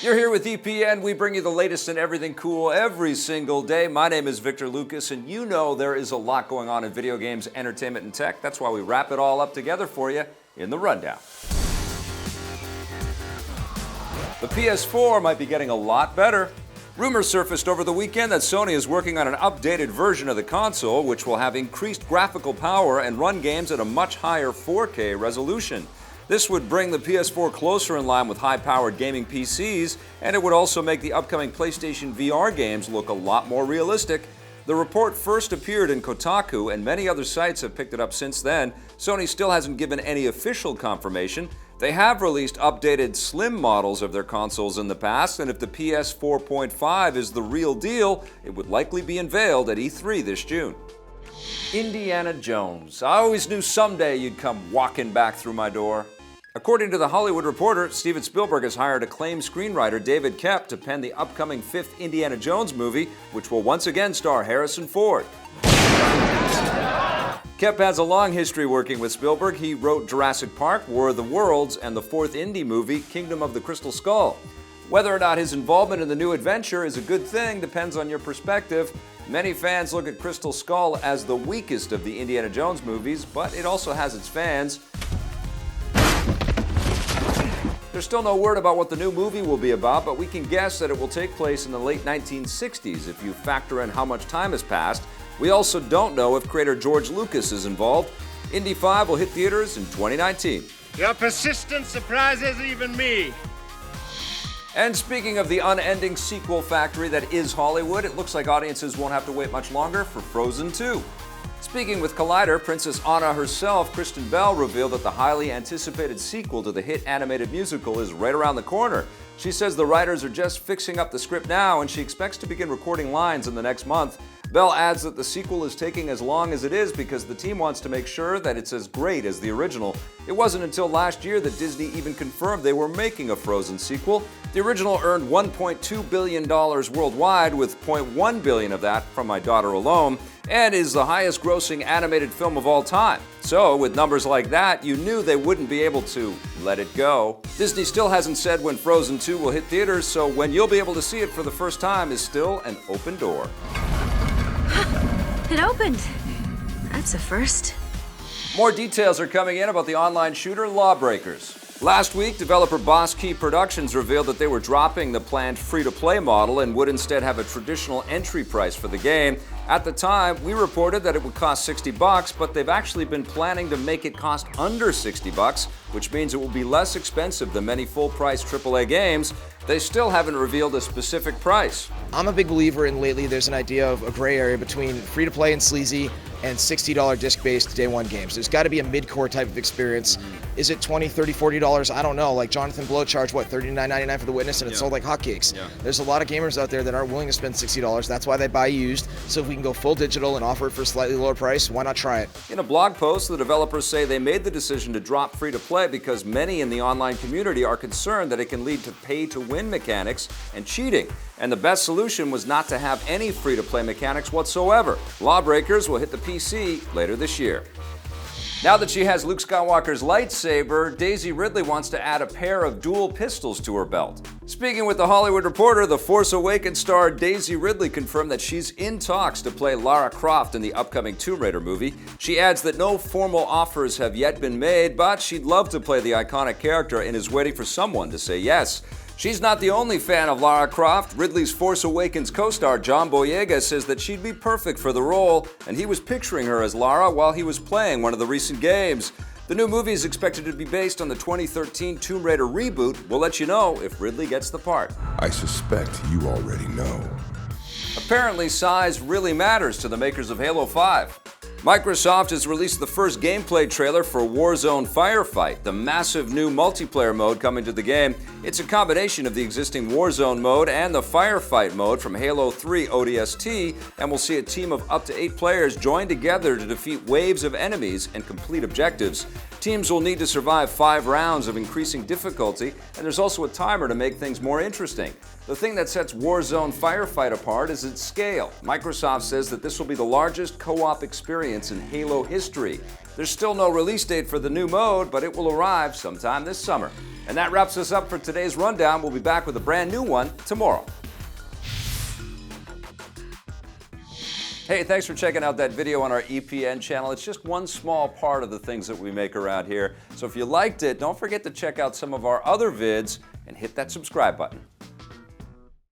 You're here with EPN. We bring you the latest in everything cool every single day. My name is Victor Lucas, and you know there is a lot going on in video games, entertainment, and tech. That's why we wrap it all up together for you in the Rundown. The PS4 might be getting a lot better. Rumors surfaced over the weekend that Sony is working on an updated version of the console, which will have increased graphical power and run games at a much higher 4K resolution. This would bring the PS4 closer in line with high-powered gaming PCs, and it would also make the upcoming PlayStation VR games look a lot more realistic. The report first appeared in Kotaku, and many other sites have picked it up since then. Sony still hasn't given any official confirmation. They have released updated slim models of their consoles in the past, and if the PS4.5 is the real deal, it would likely be unveiled at E3 this June. Indiana Jones. I always knew someday you'd come walking back through my door. According to The Hollywood Reporter, Steven Spielberg has hired acclaimed screenwriter David Koepp to pen the upcoming 5th Indiana Jones movie, which will once again star Harrison Ford. Koepp has a long history working with Spielberg. He wrote Jurassic Park, War of the Worlds, and the 4th Indy movie, Kingdom of the Crystal Skull. Whether or not his involvement in the new adventure is a good thing depends on your perspective. Many fans look at Crystal Skull as the weakest of the Indiana Jones movies, but it also has its fans. There's still no word about what the new movie will be about, but we can guess that it will take place in the late 1960s if you factor in how much time has passed. We also don't know if creator George Lucas is involved. Indy 5 will hit theaters in 2019. Your persistence surprises even me. And speaking of the unending sequel factory that is Hollywood, it looks like audiences won't have to wait much longer for Frozen 2. Speaking with Collider, Princess Anna herself, Kristen Bell, revealed that the highly anticipated sequel to the hit animated musical is right around the corner. She says the writers are just fixing up the script now, and she expects to begin recording lines in the next month. Bell adds that the sequel is taking as long as it is because the team wants to make sure that it's as great as the original. It wasn't until last year that Disney even confirmed they were making a Frozen sequel. The original earned $1.2 billion worldwide, with $0.1 billion of that from My Daughter alone, and is the highest grossing animated film of all time. So, with numbers like that, you knew they wouldn't be able to let it go. Disney still hasn't said when Frozen 2 will hit theaters, so when you'll be able to see it for the first time is still an open door. It opened. That's a first. More details are coming in about the online shooter Lawbreakers. Last week, developer Boss Key Productions revealed that they were dropping the planned free-to-play model and would instead have a traditional entry price for the game. At the time, we reported that it would cost $60, but they've actually been planning to make it cost under $60, which means it will be less expensive than many full-price AAA games. They still haven't revealed a specific price. I'm a big believer in lately there's an idea of a gray area between free-to-play and sleazy and $60 disc-based day one games. There's got to be a mid-core type of experience. Is it $20, $30, $40? I don't know. Like Jonathan Blow charged, $39.99 for The Witness, and it sold like hotcakes. Yeah. There's a lot of gamers out there that aren't willing to spend $60. That's why they buy used. So if we can go full digital and offer it for a slightly lower price, why not try it? In a blog post, the developers say they made the decision to drop free-to-play because many in the online community are concerned that it can lead to pay-to-win mechanics and cheating. And the best solution was not to have any free-to-play mechanics whatsoever. Lawbreakers will hit the PC later this year. Now that she has Luke Skywalker's lightsaber, Daisy Ridley wants to add a pair of dual pistols to her belt. Speaking with The Hollywood Reporter, The Force Awakens star Daisy Ridley confirmed that she's in talks to play Lara Croft in the upcoming Tomb Raider movie. She adds that no formal offers have yet been made, but she'd love to play the iconic character and is waiting for someone to say yes. She's not the only fan of Lara Croft. Ridley's Force Awakens co-star John Boyega says that she'd be perfect for the role, and he was picturing her as Lara while he was playing one of the recent games. The new movie is expected to be based on the 2013 Tomb Raider reboot. We'll let you know if Ridley gets the part. I suspect you already know. Apparently, size really matters to the makers of Halo 5. Microsoft has released the first gameplay trailer for Warzone Firefight, the massive new multiplayer mode coming to the game. It's a combination of the existing Warzone mode and the Firefight mode from Halo 3 ODST, and we'll see a team of up to 8 players join together to defeat waves of enemies and complete objectives. Teams will need to survive 5 rounds of increasing difficulty, and there's also a timer to make things more interesting. The thing that sets Warzone Firefight apart is its scale. Microsoft says that this will be the largest co-op experience in Halo history. There's still no release date for the new mode, but it will arrive sometime this summer. And that wraps us up for today's rundown. We'll be back with a brand new one tomorrow. Hey, thanks for checking out that video on our EPN channel. It's just one small part of the things that we make around here. So if you liked it, don't forget to check out some of our other vids and hit that subscribe button.